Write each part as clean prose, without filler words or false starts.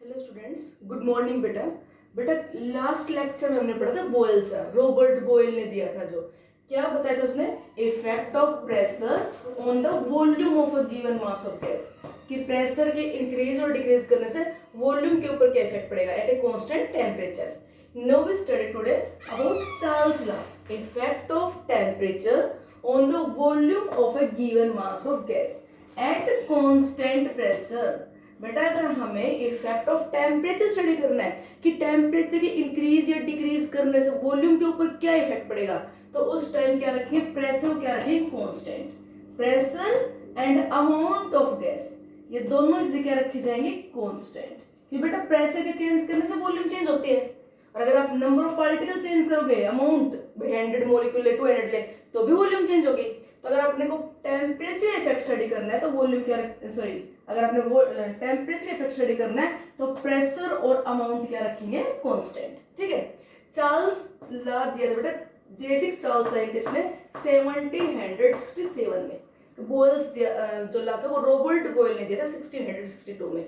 Hello students, good morning बेटा। बेटा last lecture में हमने पढ़ा था बोयल्स का, रॉबर्ट बोयल ने दिया था। जो क्या बताया था उसने, effect of pressure on the volume of a given mass of gas, कि प्रेशर के इंक्रीज और डिक्रीज करने से वॉल्यूम के ऊपर क्या इफेक्ट पड़ेगा at a constant temperature. Now we study today about Charles law, effect of temperature on the volume of a given mass of gas at constant pressure. बेटा अगर हमें इफेक्ट ऑफ टेम्परेचर स्टडी करना है कि temperature के increase या decrease करने से वॉल्यूम के ऊपर क्या इफेक्ट पड़ेगा, तो उस टाइम क्या रखेंगे, प्रेशर को क्या रखेंगे, constant. Pressure and amount of gas, ये दोनों क्या रखी जाएंगे, कांस्टेंट। क्योंकि बेटा प्रेशर के चेंज करने से वॉल्यूम चेंज होती है, और अगर आप नंबर ऑफ पार्टिकल चेंज करोगे, अमाउंट 100 मॉलिक्यूल ले 200 ले, तो भी वॉल्यूम चेंज होगी। तो अगर अपने को टेम्परेचर इफेक्ट स्टडी करना है तो वॉल्यूम क्या, सॉरी, अगर आपने वो टेम्परेचर इफेक्ट स्टडी करना है तो प्रेशर और अमाउंट क्या रखेंगे, कांस्टेंट। ठीक है। चार्ल्स लॉ दिया था बेटा J6 चार्ल्स साइंटिस्ट ने 1767 में। बोयल्स जो लॉ था वो रॉबर्ट बोयल ने दिया था 1662 में।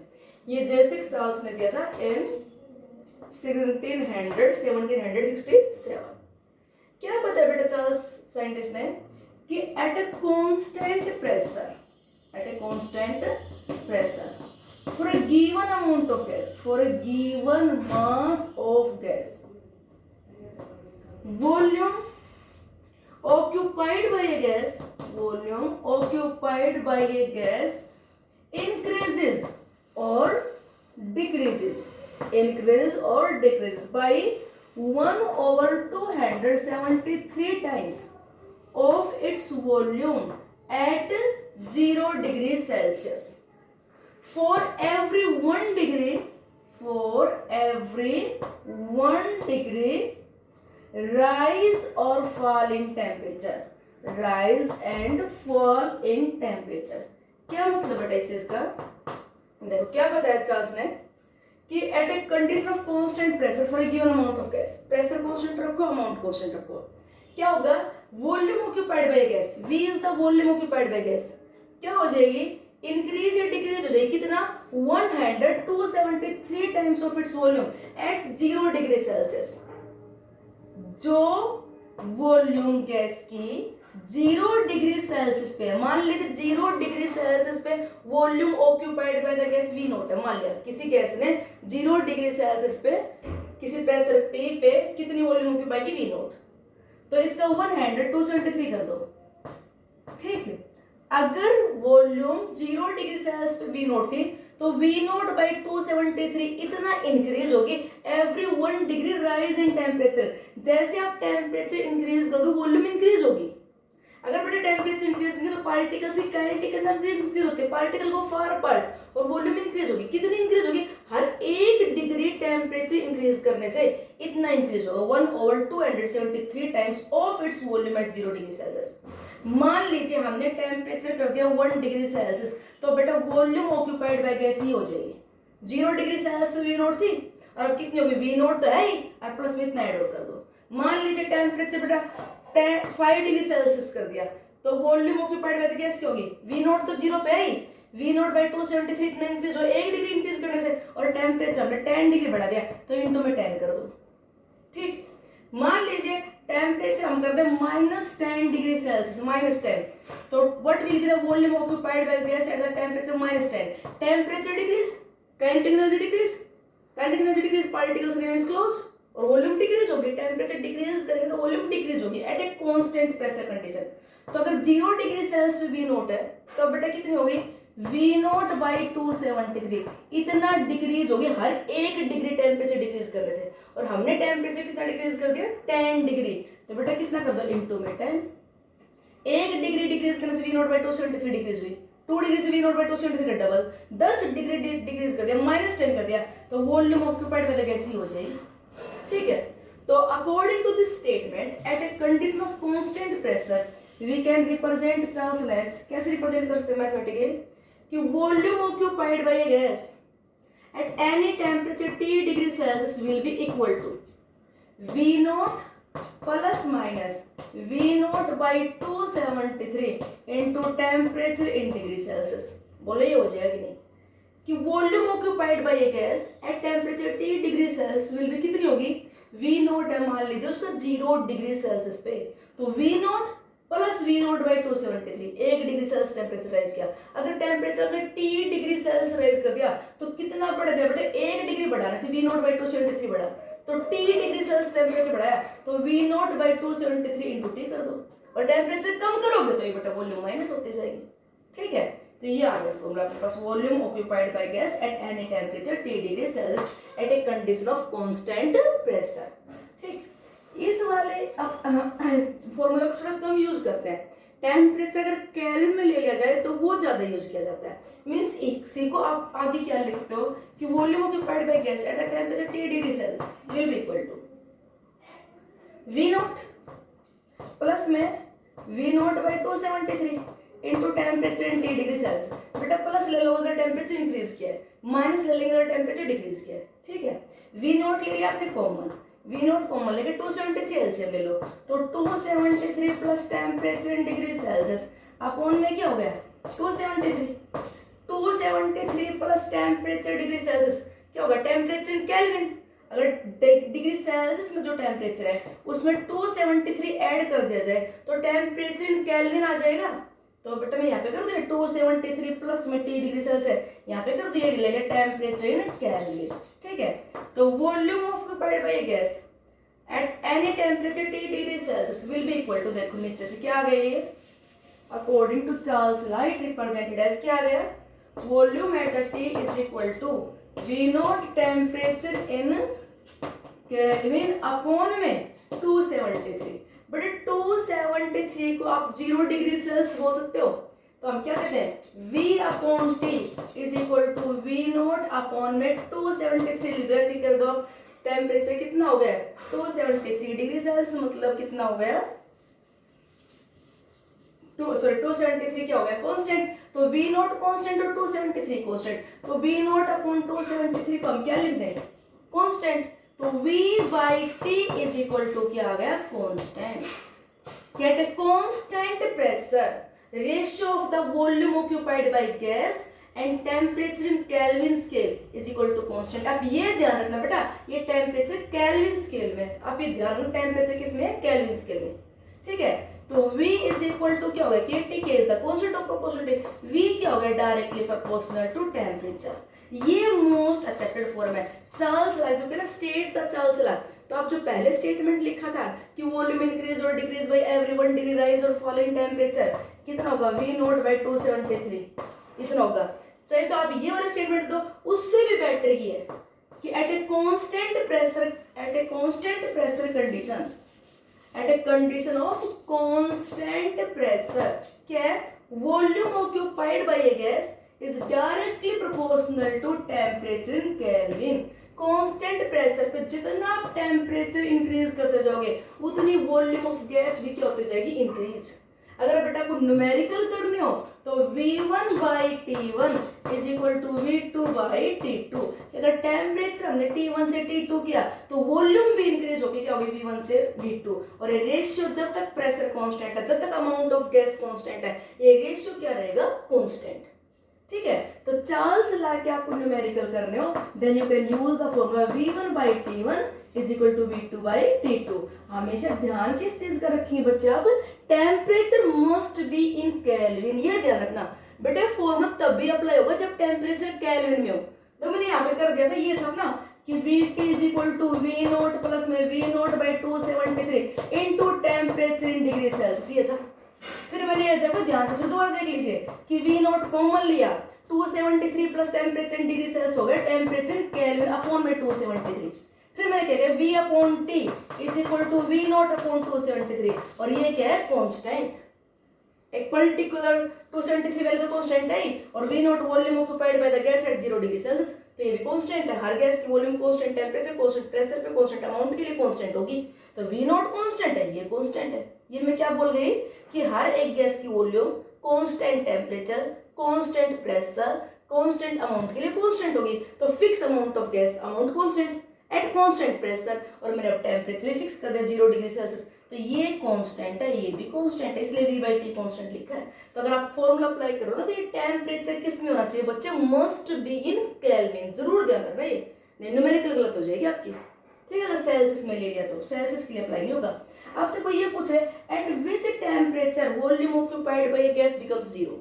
ये J6 चार्ल्स ने दिया था इन 1767। क्या बताया बेटा चार्ल्स साइंटिस्ट ने कि at a constant pressure, at a constant pressure for a given amount of gas, for a given mass of gas, volume occupied by a gas, volume occupied by a gas increases or decreases, increases or decreases by 1/273 times of its volume at 0 degrees Celsius. For every 1 degree, for every 1 degree rise or fall in temperature, rise and fall in temperature. क्या मतलब बेटा इस चीज का, देखो क्या बताया Charles ने कि at a condition of constant pressure for a given amount of gas, pressure constant रखो, अमाउंट कांस्टेंट रखो, क्या होगा, volume occupied by gas, V is the volume occupied by gas, क्या हो जाएगी, इंक्रीज या डिक्रीज हो जाएगी, कितना, 100 times of its volume eight 0 degree Celsius. जो वॉल्यूम गैस की 0 डिग्री सेल्सियस पे, मान लीजिए 0 डिग्री सेल्सियस पे volume occupied by the gas V naught है, मान लिया किसी गैस ने 0 डिग्री सेल्सियस पे किसी प्रेशर P पे कितनी वॉल्यूम ऑक्यूपाई की, V नॉट, तो इसका 100 कर दो। ठीक है। अगर वॉल्यूम 0 डिग्री सेल्सियस पे V नॉट थी तो V नॉट बाई 273 इतना इंक्रीज होगी every 1 degree rise in temperature. जैसे आप टेम्परेचर इंक्रीज करोगे वॉल्यूम इंक्रीज होगी। अगर बेटा टेम्परेचर इंक्रीज करेंगे तो पार्टिकल्स की काइनेटिक एनर्जी इंक्रीज होती है, पार्टिकल को फार अपार्ट और वॉल्यूम इंक्रीज होगी। कितनी इंक्रीज होगी, हर 1 डिग्री टेम्परेचर इंक्रीज करने से इतना इंक्रीज होगा, 1/273 times of its volume eight 0 degree Celsius. मान लीजिए हमने टेम्परेचर कर दिया 1 डिग्री सेल्सियस, तो बेटा वॉल्यूम ऑक्यूपाइड बाय गैस ही हो जाएगी। 0 डिग्री सेल्सियस में V नॉट थी और अब कितनी होगी, V नॉट तो है ही और प्लस में इतना ऐड कर दो। मान लीजिए टेम्परेचर बेटा 5 डिग्री सेल्सियस कर दिया तो volume occupied by the gas क्या होगी, V नॉट तो 0 पे है ही, V नॉट बाय 273 इतना इंक्रीज हो, 1 डिग्री इंक्रीज करने से, और टेम्परेचर हमने 10 डिग्री बढ़ा दिया तो इनटू में 10 कर दो। ठीक। मान लीजिए टेम्परेचर हम करते हैं -10 डिग्री सेल्सियस, -10, तो what will be the volume occupied by gas at the temperature -10, temperature decrease, kinetic energy decrease, kinetic energy decrease, particles remains close और वॉल्यूम डिक्रीज होगी। टेम्परेचर डिक्रीज करेंगे तो वॉल्यूम डिक्रीज होगी at a constant pressure condition. तो अगर 0 degree Celsius पे V naught है तो बेटा कितनी होगी, V नॉट बाई 273 इतना डिक्रीज होगी हर 1 डिग्री टेम्परेचर डिक्रीज करने से, और हमने टेम्परेचर कितना डिक्रीज कर दिया, 10 डिग्री, तो बेटा कितना कर दो, इनटू में 10। 1 डिग्री डिक्रीज करने से V नॉट बाई 273 डिक्रीज हुई, 2 डिग्री से V not by 273 double, 10 degree decrease कर दिया, -10 कर दिया, तो volume occupied by the gas ही हो जाएगी। ठीक है। तो according to this statement at a condition of constant pressure we can represent Charles law, कैसे रिप्रेजेंट कर सकते हैं मैथमेटिकली, कि volume occupied by a gas at any temperature T degree Celsius will be equal to V not plus minus V not by 273 into temperature in degree Celsius. बोले ये हो जाएगा कि नहीं, कि volume occupied by a gas at temperature T degree Celsius will B कितनी होगी, V naught है मान लीजिए उसका 0 डिग्री सेल्सियस पे, तो V not plus V not by 273, 1 degree Celsius temperature rise किया। अगर टेम्परेचर में T डिग्री सेल्सियस राइज कर दिया तो कितना बढ़ गया बेटे, 1 डिग्री बढ़ाने से V नॉट बाई 273 बढ़ा, तो T डिग्री सेल्सियस टेम्परेचर बढ़ाया तो V not by 273 into T कर दो, और टेम्परेचर कम करोगे तो ये बेटा वॉल्यूम माइनस होती जाएगी। ठीक है, तो ये आ गया फॉर्मूला आपके पास, volume occupied by gas at any temperature T degree Celsius at a condition of constant pressure. ठीक, इस वाले फॉर्मूला को थोड़ा कम यूज करते हैं। टेम्परेचर अगर केल्विन में ले लिया जाए तो वो ज्यादा यूज किया जाता है। मींस इसी को आप आगे क्या लिख सकते हो कि volume occupied by gas at a temperature T degree Celsius will be equal to V not plus में V not by 273 into temperature in T degree Celsius. बेटा प्लस ले लो अगर टेम्परेचर इंक्रीज किया है, माइनस ले लेंगे अगर टेम्परेचर डिक्रीज किया है। ठीक है, V नॉट ले लिया आपने कॉमन, V नॉट कॉमन लेके 273 एलसीएम ले लो, तो 273 plus temperature in degree Celsius upon में क्या हो गया 273 प्लस टेम्परेचर डिग्री सेल्सियस क्या होगा, टेम्परेचर इन केल्विन। अगर डिग्री सेल्सियस में जो टेम्परेचर है उसमें 273 ऐड कर दिया जाए तो टेम्परेचर इन केल्विन आ जाएगा। तो बेटा मैं यहाँ पे कर दिया 273 प्लस में T डिग्री सेल्सियस, यहाँ पे कर दिया लेंगे टेम्परेचर इन केल्विन। ठीक है, तो volume occupied by gas at any temperature T degree Celsius will be equal to, देखो नीचे से क्या आ गया ये, according to Charles light represented as क्या आ गया, volume at the T is equal to V naught temperature in Kelvin upon में 273। बट 273 को आप 0 डिग्री सेल्सियस बोल सकते हो, तो हम क्या कहते हैं V upon T is equal to V naught upon में 273 लिख दो, ऐसे कर दो। टेम्परेचर कितना हो गया 273 डिग्री सेल्सियस, मतलब कितना हो गया 273 क्या हो गया कांस्टेंट, तो V नॉट कांस्टेंट और 273 कांस्टेंट, तो V नॉट अपॉन 273 को हम क्या लिख दें कांस्टेंट, तो V by T is equal to क्या आ गया constant. Get a constant pressure ratio of the volume occupied by gas and temperature in Kelvin scale is equal to constant. आप ये ध्यान रखना बेटा, ये टेम्परेचर केल्विन स्केल में, आप ये ध्यान रखना टेम्परेचर किसमें है केल्विन स्केल में। ठीक है, तो V इज इक्वल टू क्या हो गया KT के is the constant of proportionality, V क्या हो गया डायरेक्टली प्रोपोर्शनल टू टेम्परेचर। ये मोस्ट एक्सेप्टेड फॉर्म है। चार्ल्स ला जो कहना स्टेट द चार्ल्स ला, तो आप जो पहले स्टेटमेंट लिखा था कि वॉल्यूम इंक्रीज और decrease by every 1 degree rise और फॉल इन टेम्परेचर कितना होगा V नॉट बाय 273 इतना होगा। चाहे तो आप ये वाला स्टेटमेंट दो, उससे भी बेटर ये है कि at a constant pressure condition at a condition of constant pressure क्या volume occupied by a gas is directly proportional to temperature in Kelvin। Constant pressure पे जितना आप टेम्परेचर इंक्रीज करते जाओगे उतनी वॉल्यूम ऑफ गैस भी क्या होती जाएगी इंक्रीज। अगर बेटा आपको न्यूमेरिकल करने हो तो V1 by T1 is equal to V2 by T2। अगर टेम्परेचर हमने T1 से T2 किया तो वॉल्यूम भी इंक्रीज होगी क्या होगी V1 से V2। और ये रेशियो जब तक प्रेशर कांस्टेंट है, जब तक अमाउंट ऑफ गैस कांस्टेंट है, ये रेशियो क्या रहेगा कांस्टेंट। ठीक है, तो चार्ल्स ला के आपको न्यूमेरिकल करने हो then you can use the formula V1 by T1 is equal to V2 by T2। हमेशा ध्यान किस चीज का रखिए बच्चे, अब temperature must be in Kelvin, ये ध्यान रखना बेटे। फॉर्मूला तब भी अप्लाई होगा जब टेम्परेचर केल्विन में हो। तो मैंने यहाँ पे कर दिया था, ये था ना कि VT is equal to V not plus में V not by 273 into temperature in degree Celsius, ये था। फिर मैंने देखो ध्यान से फिर दोबारा देख लीजिए कि V नॉट कॉमन लिया, 273 plus temperature in degree Celsius हो गया टेम्परेचर केल्विन अपॉन में 273। फिर मैंने क्या किया V upon T is equal to V naught upon 273, और ये क्या है कांस्टेंट। एक पर्टिकुलर 273 वैल्यू तो कांस्टेंट है ही, और V not volume occupied by the gas eight 0 degree Celsius, तो ये भी कांस्टेंट है। हर गैस की volume constant, temperature constant, pressure पे कांस्टेंट, अमाउंट के लिए कांस्टेंट होगी। तो V नॉट कांस्टेंट है, ये कांस्टेंट है। ये मैं क्या बोल गई कि हर एक गैस की volume constant temperature, constant pressure, constant amount के लिए कांस्टेंट होगी। तो fix amount of gas, amount constant eight constant pressure, और मैंने अब टेम्परेचर भी फिक्स कर दिया 0 डिग्री सेल्सियस। तो ये कांस्टेंट है, ये भी कांस्टेंट है, इसलिए V/T कांस्टेंट लिखा है। तो अगर आप फॉर्मूला अप्लाई करो ना तो ये टेम्परेचर किस में होना चाहिए बच्चे, मस्ट बी इन केल्विन, जरूर ध्यान रखना, ये नहीं न्यूमेरिकल गलत हो जाएगी आपकी, ठीक है। अगर सेल्सियस में ले लिया तो सेल्सियस के लिए अप्लाई नहीं होगा। आपसे कोई ये पूछे at which temperature volume occupied by a gas becomes zero,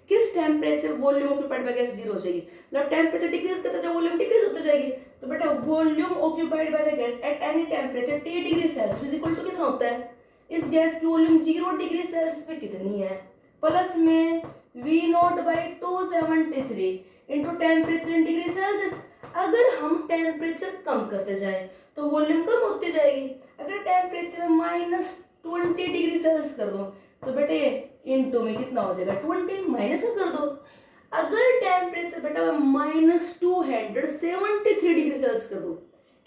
किस temperature volume occupied by gas zero हो जाएगी, मतलब टेम्परेचर डिक्रीज करता जाए वॉल्यूम डिक्रीज होती जाएगी। तो बेटा volume occupied by the gas at any temperature T degree Celsius is equal to कितना होता है, इस गैस की वॉल्यूम 0 डिग्री सेल्सियस पे कितनी है, प्लस में V0 by 273 into temperature in degree Celsius. अगर हम टेम्परेचर कम करते जाए तो वॉल्यूम कम होती जाएगी। अगर टेम्परेचर में -20 डिग्री सेल्सियस कर दो तो बेटे इनटू में कितना हो जाएगा 20, माइनस में कर दो। अगर टेम्परेचर बेटा -273 डिग्री सेल्सियस कर दो,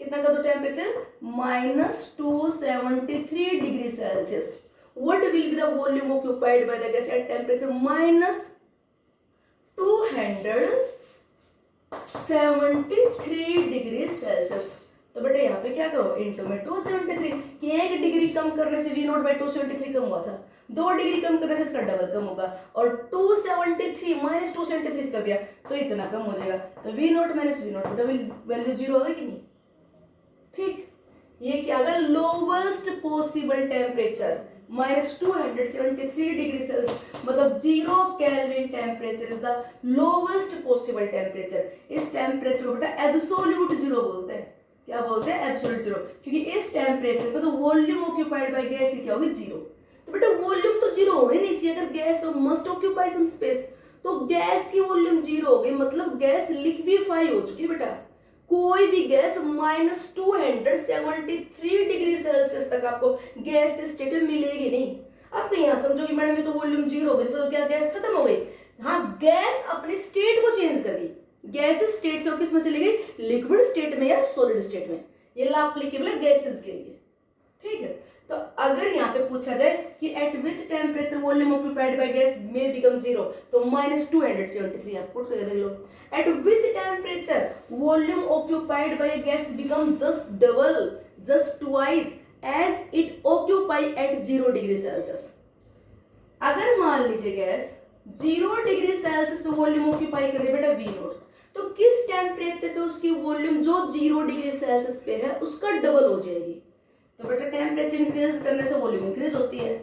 कितना कर दो temperature -273 degree Celsius, what will be the volume occupied by the gas at temperature -273 degree Celsius. तो बेटा यहाँ पे क्या करो इनटू में 273, कि 1 डिग्री कम करने से V0 बाय 273 कम हुआ था, 2 डिग्री कम करने से इसका डबल कम होगा, और 273 माइनस 273 कर दिया तो इतना कम हो जाएगा। तो V0 माइनस V0 वैल्यू 0 होगा कि नहीं, ठीक। ये क्या होगा lowest possible temperature -273 degree Celsius, मतलब 0 kelvin temperature is the lowest possible temperature. इस टेम्परेचर को बेटा एब्सोल्यूट जीरो बोलते हैं, क्या बोलते हैं एब्सोल्यूट जीरो, क्योंकि इस टेम्परेचर पे तो वॉल्यूम ऑक्यूपाइड बाय गैस क्या होगी जीरो। तो बेटा वॉल्यूम तो जीरो होनी नहीं चाहिए, अगर gas must occupy some space, तो गैस की वॉल्यूम जीरो हो गई, मतलब गैस लिक्विफाई हो चुकी बेटा। कोई भी गैस -273 डिग्री सेल्सियस तक आपको गैस स्टेट में मिलेगी नहीं। आप कहीं यहाँ समझोगे मैडम ये तो वॉल्यूम जीरो हो गई, तो क्या गैस खत्म हो गई, हाँ गैस अपने स्टेट को चेंज कर गई, गैस स्टेट से किस में चली गई लिक्विड स्टेट में या सॉलिड स्टेट में, ये ला एप्लीकेबल है गैसेस के लिए, ठीक है। तो अगर यहाँ पे पूछा जाए कि at which temperature volume occupied by gas में बिकम जीरो, तो -273 आप पुट करके देख लो। At which temperature volume occupied by gas become just double, just twice as it occupy at 0 degree Celsius. अगर मान लीजिए गैस 0 डिग्री सेल्सियस पे वॉल्यूम ऑक्यूपाई कर रही है बेटा V0, तो किस टेम्परेचर पे उसकी वॉल्यूम जो 0 डिग्री सेल्सियस पे है उसका डबल हो जाएगी। तो बेटा टेम्परेचर इंक्रीज करने से वॉल्यूम इंक्रीज होती है,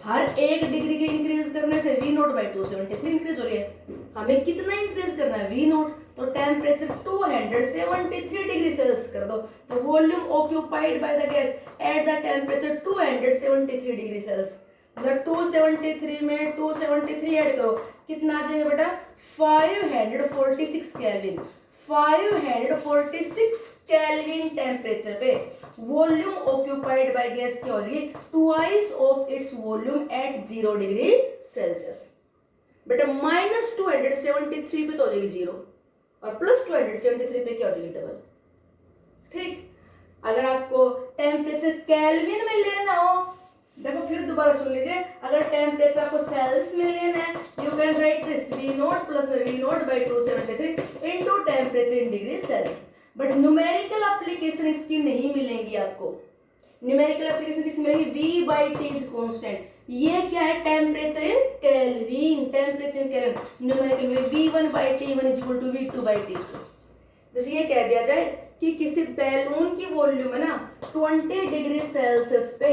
हर 1 डिग्री के इंक्रीज करने से V0 बाय 273 इंक्रीज हो रही है। हमें कितना इंक्रीज करना है V0, तो टेम्परेचर 273 डिग्री सेल्सियस कर दो, तो volume occupied by the gas at the temperature 273 degree Celsius, मतलब 273 में 273 ऐड करो, कितना आ जाएगा बेटा 546 केल्विन। 546 केल्विन टेम्परेचर पे वॉल्यूम ऑक्यूपाइड बाय गैस क्या हो जाएगी twice of its volume eight 0 degree Celsius. बेटा -273 पे तो हो जाएगी जीरो, और +273 पे क्या हो जाएगी डबल, ठीक। अगर आपको टेम्परेचर केल्विन में लेना हो, देखो फिर दोबारा सुन लीजिए, अगर टेम्परेचर आपको सेल्स में लेना है you can write this V0 plus V0 by 273 into temperature in degree Celsius. But numerical application इसकी नहीं मिलेंगी आपको, न्यूमेरिकल एप्लीकेशन किसकी मिलेगी V/T इज कांस्टेंट। ये क्या है temperature in kelvin, temperature in kelvin numerical में V1/T1 is equal to V2/T2। जैसे ये कह दिया जाए कि किसी बैलून की वॉल्यूम है ना 20 डिग्री सेल्सियस पे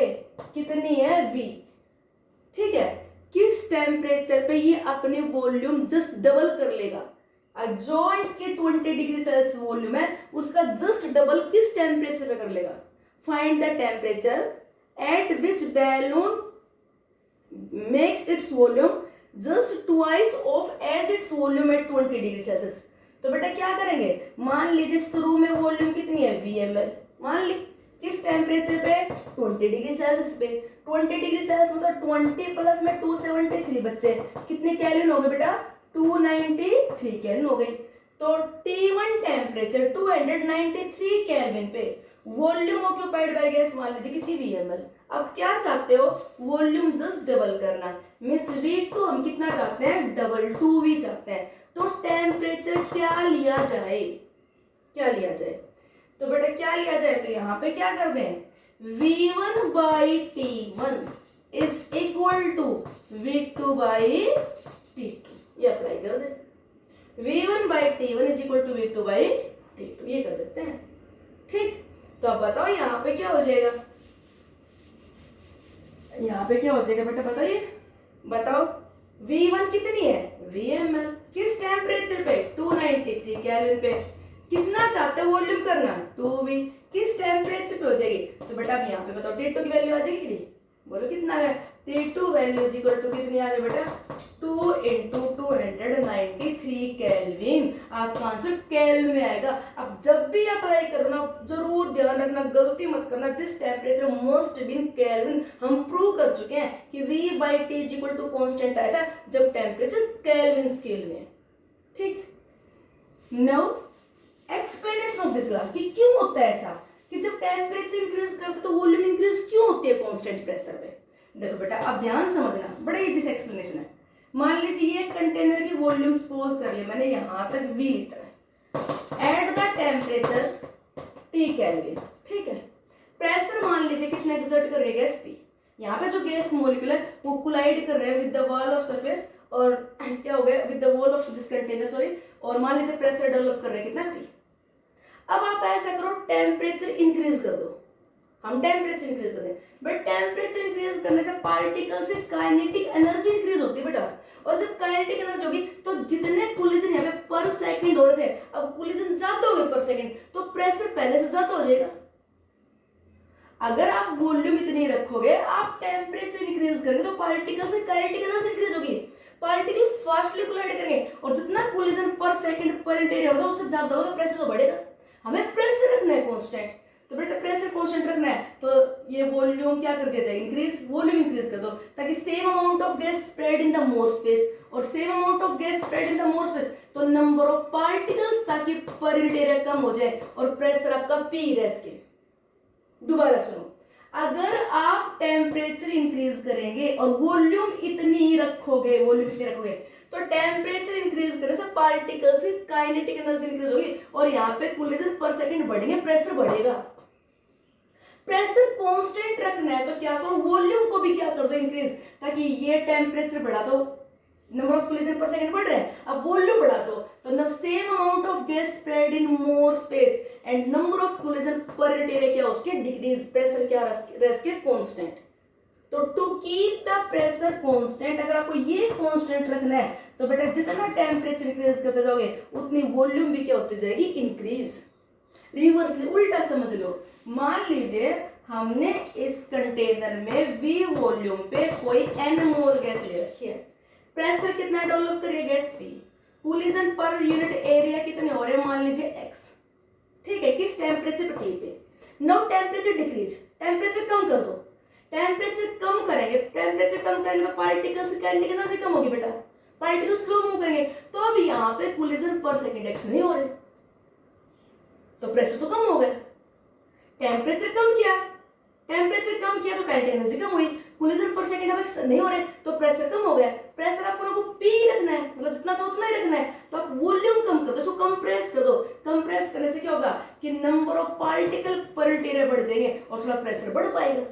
कितनी है V, ठीक है, किस टेम्परेचर पे ये अपनी वॉल्यूम जस्ट डबल कर लेगा, जो इसकी 20 डिग्री सेल्सियस वॉल्यूम है उसका जस्ट डबल किस टेम्परेचर पे कर लेगा। Find the temperature at which balloon makes its volume just twice of as its volume at 20 degree Celsius. तो बेटा क्या करेंगे, मान लीजिए शुरू में वॉल्यूम कितनी है VmL, मान ली किस टेम्परेचर पे 20 डिग्री सेल्सियस पे, 20 डिग्री सेल्सियस मतलब 20 प्लस में 273 बच्चे कितने केल्विन हो गए बेटा 293 केल्विन हो गई। तो T1 टेम्परेचर 293 केल्विन पे वॉल्यूम ऑक्यूपाइड बाय गैस मान लीजिए कितनी VmL। अब क्या चाहते हो वॉल्यूम जस्ट डबल करना, मींस V2 हम कितना चाहते हैं डबल 2V चाहते हैं। तो टेम्परेचर क्या लिया जाए, क्या लिया जाए, तो बेटा क्या लिया जाए, तो यहाँ पे क्या कर दें V1 by T1 is equal to V2 by T2, ये अप्लाई कर दे। V1 by T1 is equal to V2 by T2, ये कर देते हैं। ठीक, तो अब बताओ यहाँ पे क्या हो जाएगा, यहाँ पे क्या हो जाएगा बेटा बताइए, बताओ। V1 कितनी है, VmL, किस टेम्परेचर पे, 293 केल्विन पे। कितना चाहते हो वॉल्यूम करना, 2V, किस टेम्परेचर पे हो जाएगी, तो बेटा अब यहाँ पे बताओ T2 की वैल्यू आ जाएगी कि नहीं, बोलो कितना है, T2 value is equal to कितनी आ गई बेटा, 2 इंटू 293 केल्विन। आपका आंसर केल्विन में आएगा। अब जब भी अप्लाई करना जरूर ध्यान रखना, गलती मत करना, this temperature must be in Kelvin. हम प्रूव कर चुके हैं कि V by T is equal to constant आया था जब टेम्परेचर केल्विन स्केल में। ठीक, now explanation of this law कि क्यों होता है ऐसा कि जब टेम्परेचर इंक्रीज करते तो वॉल्यूम इंक्रीज क्यों होती है कांस्टेंट प्रेशर पे। देखो बेटा अब ध्यान समझना, बड़ा इजी से एक्सप्लेनेशन है। मान लीजिए ये कंटेनर की वॉल्यूम सपोज कर लिया मैंने यहाँ तक V लीटर है, eight the temperature T kelvin. ठीक है, प्रेशर मान लीजिए कितना एक्सर्ट कर रही है गैस P। यहाँ पे जो गैस मॉलिक्यूल है वो कोलाइड कर रहे हैं with the wall of surface, और क्या हो गया, with the wall of this container sorry, और मान लीजिए प्रेशर डेवलप कर रहे हैं कितना P। अब आप ऐसा करो, टेम्परेचर इंक्रीज कर दो, हम टेम्परेचर इंक्रीज कर दें, बट टेम्परेचर इंक्रीज करने से पार्टिकल से काइनेटिक एनर्जी इंक्रीज होती है बेटा, और जब काइनेटिक एनर्जी होगी तो जितने कोलिजन यहाँ पे पर सेकंड हो रहे थे, अब कोलिजन ज्यादा हो गए पर सेकंड, तो प्रेशर पहले से ज्यादा हो जाएगा। अगर आप वॉल्यूम इतनी रखोगे, आप टेम्परेचर इंक्रीज करेंगे तो पार्टिकल से काइनेटिक एनर्जी इंक्रीज होगी, पार्टिकल फास्टली कोलाइड करेंगे, और जितना कोलिजन पर सेकंड पर इंटेरियर होगा उससे ज्यादा होगा, प्रेशर तो बढ़ेगा। हमें प्रेशर रखना है कांस्टेंट, तो बेटा प्रेशर कांस्टेंट रखना है तो ये वॉल्यूम क्या कर दिया जाए, इंक्रीज, वॉल्यूम इंक्रीज कर दो, ताकि same amount of gas spread in the more space, और same amount of gas spread in the more space तो नंबर ऑफ पार्टिकल्स ताकि पर यूनिट एरिया कम हो जाए और प्रेशर आपका P रह सके। दोबारा सुनो, अगर आप टेम्परेचर इंक्रीज करेंगे और वॉल्यूम इतनी रखोगे, वॉल्यूम इतनी रखोगे, तो टेम्परेचर इंक्रीज करने से पार्टिकल से काइनेटिक एनर्जी इंक्रीज होगी, और यहाँ पे कोलिजन पर सेकंड बढ़ेंगे, प्रेशर बढ़ेगा। प्रेशर कांस्टेंट रखना है तो क्या करो, वॉल्यूम को भी क्या कर दो इंक्रीज, ताकि ये टेम्परेचर बढ़ा दो, number of collision per second बढ़ रहे हैं, अब वॉल्यूम बढ़ा दो तो same amount of gas spread in more space and number of collision per unit area क्या उसके डिक्रीज, प्रेशर क्या रह सके कांस्टेंट। तो to keep the pressure constant, अगर आपको ये कांस्टेंट रखना है तो बेटा जितना टेम्परेचर इंक्रीज करते जाओगे उतनी वॉल्यूम भी क्या होती जाएगी, इंक्रीज। रिवर्सली उल्टा समझ लो, मान लीजिए हमने इस कंटेनर में V वॉल्यूम पे कोई N मोल गैस ले रखी है, प्रेशर कितना डेवलप कर रही है gas P, collision per unit area कितने हो रहे हैं, मान लीजिए X। ठीक है, किस टेम्परेचर पे, T पे। नाउ टेम्परेचर डिक्रीज, टेम्परेचर कम कर दो, टेम्परेचर कम करेंगे, टेम्परेचर कम करेंगे तो पार्टिकल्स की काइनेटिक एनर्जी कम होगी बेटा, पार्टिकल स्लो मूव करेंगे, तो अब यहाँ पे कोलिजन पर सेकंड X नहीं हो रहे, तो प्रेशर तो कम हो गया। टेम्परेचर कम किया, टेम्परेचर कम किया तो काइनेटिक एनर्जी कम हुई, कोलिजन पर सेकंड अब X नहीं हो रहे तो प्रेशर कम हो गया। प्रेशर आपको P रखना है, मतलब जितना था उतना ही रखना है, तो आप वॉल्यूम कम कर दो, इसको कंप्रेस कर दो, कंप्रेस करने से क्या होगा कि number of particle per unit बढ़ जाएंगे और थोड़ा प्रेशर बढ़ पाएगा,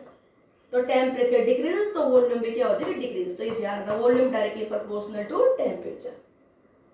तो टेम्परेचर डिक्रीज तो वॉल्यूम भी क्या हो जाएगी, डिक्रीज। तो ये ध्यान रखना, volume directly proportional to temperature.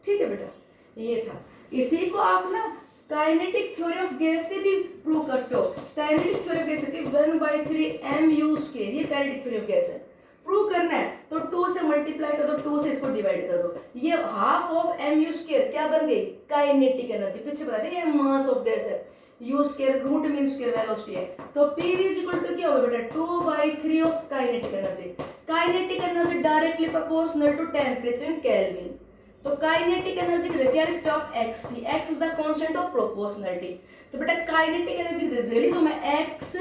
ठीक है बेटा, ये था, इसी को आप ना काइनेटिक थ्योरी ऑफ गैस से भी प्रूव कर सकते हो। काइनेटिक थ्योरी ऑफ गैस कहती है 1/3 mu स्क्वायर, ये काइनेटिक थ्योरी ऑफ गैस है। प्रूव करना है तो 2 से मल्टीप्लाई कर दो, 2 से इसको डिवाइड कर दो, ये हाफ ऑफ mu स्क्वायर क्या बन गई, काइनेटिक एनर्जी। पीछे बता दें ये मास ऑफ गैस है, u square root mean square velocity है, तो PV इज इक्वल टू क्या होगा बेटा, 2/3 of kinetic energy. Kinetic energy directly proportional to temperature in Kelvin, तो काइनेटिक एनर्जी की जगह of xt, x is the constant of proportionality, तो बेटा काइनेटिक एनर्जी की जगह तो मैं xt,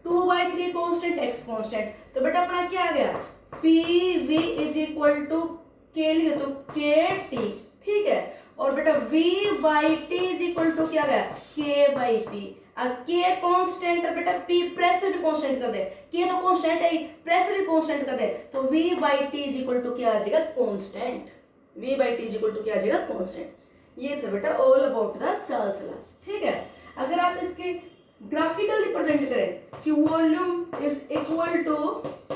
2/3 कांस्टेंट, x कांस्टेंट, तो बेटा अपना क्या आ गया, PV is equal to k लिखे तो kt। ठीक है, और बेटा V/T इज इक्वल टू क्या गया, K/P। अब K कांस्टेंट और बेटा P प्रेशर भी कांस्टेंट कर दे, K तो कांस्टेंट है, प्रेशर भी कांस्टेंट कर दे, तो V/T इज इक्वल टू क्या आ जाएगा, constant. V/T is equal to क्या आ जाएगा, कांस्टेंट। ये था बेटा all about the Charles law. ठीक है, अगर आप इसके ग्राफिकल रिप्रेजेंट करें कि volume is equal to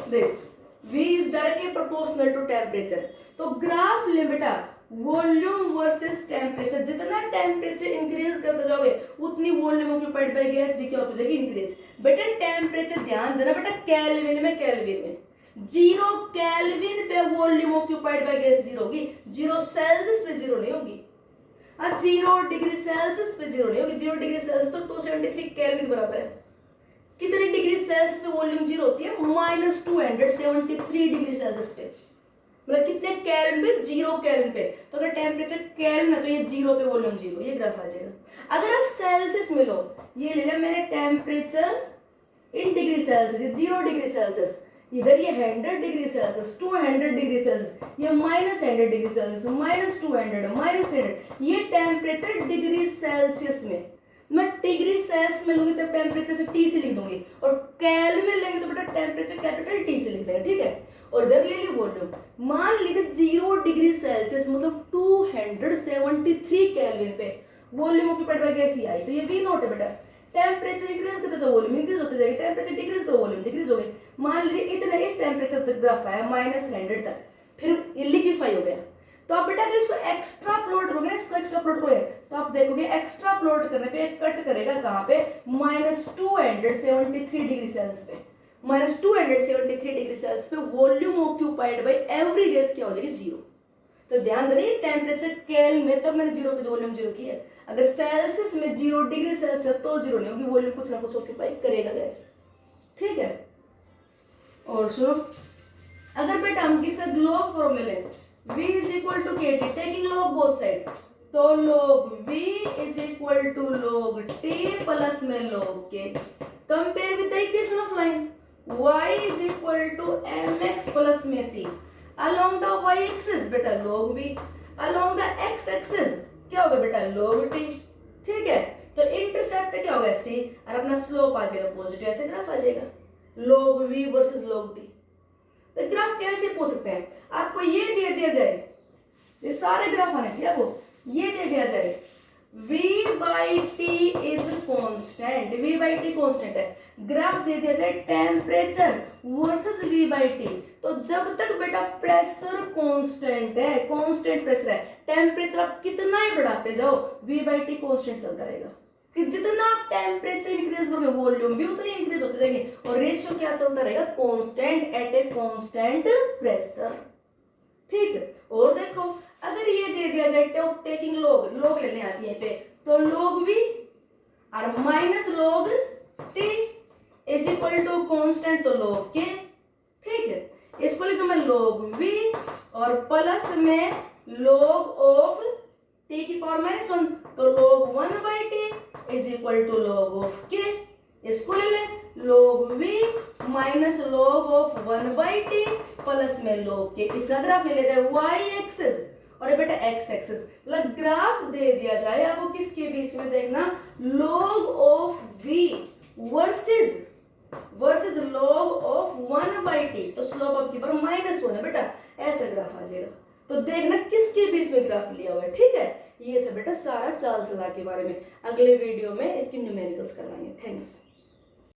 this, V is directly proportional to temperature. तो ग्राफ ले बेटा वॉल्यूम वर्सेस टेम्परेचर, जितना टेम्परेचर इंक्रीज करते जाओगे उतनी वॉल्यूम ऑक्यूपाइड बाय गैस भी क्या होती जाएगी, इंक्रीज। बेटा टेम्परेचर ध्यान देना बेटा, केल्विन में 0 केल्विन पे वॉल्यूम ऑक्यूपाइड बाय गैस 0 होगी, 0 सेल्सियस पे 0 नहीं होगी। 0 डिग्री सेल्सियस पे 0 नहीं होगी, 0 डिग्री सेल्सियस तो 273 केल्विन के बराबर है। कितने डिग्री सेल्सियस पे वॉल्यूम 0 होती है, -273 डिग्री सेल्सियस पे, मतलब कितने केल्विन पे, 0 केल्विन पे। तो अगर टेम्परेचर केल्विन है तो ये 0 पे वॉल्यूम 0, ये ग्राफ आ जाएगा। अगर आप सेल्सियस में लो, ये ले लिया मैंने temperature in degree Celsius, 0 degree Celsius, इधर ये 100 डिग्री सेल्सियस, 200 डिग्री सेल्सियस, ये -100 डिग्री सेल्सियस, -200, -300, ये टेम्परेचर डिग्री सेल्सियस में। मैं डिग्री सेल्सियस में लूंगी तब टेम्परेचर से T से लिख दूंगी, और केल्विन में लेंगे तो बेटा टेम्परेचर कैपिटल T से लिख देंगे, ठीक है। और इधर ले ली वॉल्यूम, मान लीजिए 0 डिग्री सेल्सियस मतलब 273 केल्विन पे वॉल्यूम ऑक्यूपाइड बाय गैस आई, तो ये V नॉट है बेटा। टेम्परेचर इंक्रीज करते जाओ वॉल्यूम इंक्रीज होती जाएगी, टेम्परेचर डिक्रीज करो वॉल्यूम डिक्रीज हो गई। मान लीजिए इतने इस टेम्परेचर तक ग्राफ आया -100 तक, फिर ये लिक्विफाई हो गया। तो आप बेटा अगर इसको एक्स्ट्रा प्लॉट करोगे ना, इसको एक्स्ट्रा प्लॉट करोगे तो आप देखोगे एक्स्ट्रा प्लॉट करने पे कट करेगा कहाँ पे, -273 डिग्री सेल्सियस पे, -273 डिग्री सेल्सियस पे volume occupied bye every gas क्या हो जाएगी, 0। तो ध्यान देना टेम्परेचर केल्विन में तब मैंने 0 पे वॉल्यूम 0 की है, अगर सेल्सियस में 0 डिग्री सेल्सियस तो 0 नहीं होगी, वॉल्यूम कुछ ना कुछ ऑक्यूपाई करेगा गैस, ठीक है। और सुनो, अगर बेटा हम किसका लॉग फॉर्मूला लें, V is equal to KT, taking log both side, तो log V is equal to log T plus में log K, compare with the equation of line, Y is equal to mx plus में C, along the y axis बेटा log V, along the x axis क्या होगा बेटा log T, ठीक है। तो intercept क्या होगा C, और अपना स्लोप आ जाएगा पॉजिटिव, ऐसे ग्राफ आ जाएगा log V versus log T। तो ग्राफ कैसे पूछ सकते हैं, आपको ये दे दिया जाए, ये सारे ग्राफ आने चाहिए आपको, ये दे दिया जाए V by T is constant, V by T constant है, ग्राफ दे दिया जाए temperature versus V by T, तो जब तक बेटा प्रेशर कांस्टेंट है, कांस्टेंट प्रेशर है, टेम्परेचर आप कितना ही बढ़ाते जाओ V by T कांस्टेंट चलता रहेगा, कि जितना टेम्परेचर इंक्रीज करोगे वॉल्यूम भी उतनी इंक्रीज होती जाएगी, और रेशियो क्या चलता रहेगा, constant eight a constant pressure, ठीक है। और देखो अगर ये दे दिया जाए टेकिंग लॉग, लॉग ले लें आप यहाँ पे, तो log V और minus log T is equal to constant तो log K, ठीक है। इसको लिख दो मैं log V और प्लस में log ऑफ T की पावर -1, तो log 1 by T is equal to log of K, इसको ले लें log V minus log of 1 by T plus में log K, इसका ग्राफ ले जाए y एक्सिस और बेटा x एक्सिस, मतलब ग्राफ दे दिया जाए आपको किसके बीच में, देखना log of V versus log of 1 by T, तो स्लोप आपके पर -1 है बेटा, ऐसा ग्राफ आ जाएगा। तो देखना किसके बीच में ग्राफ लिया हुआ है, ठीक है। ये था बेटा सारा चाल चला के बारे में, अगले वीडियो में इसकी न्यूमेरिकल्स करवाएंगे। थैंक्स।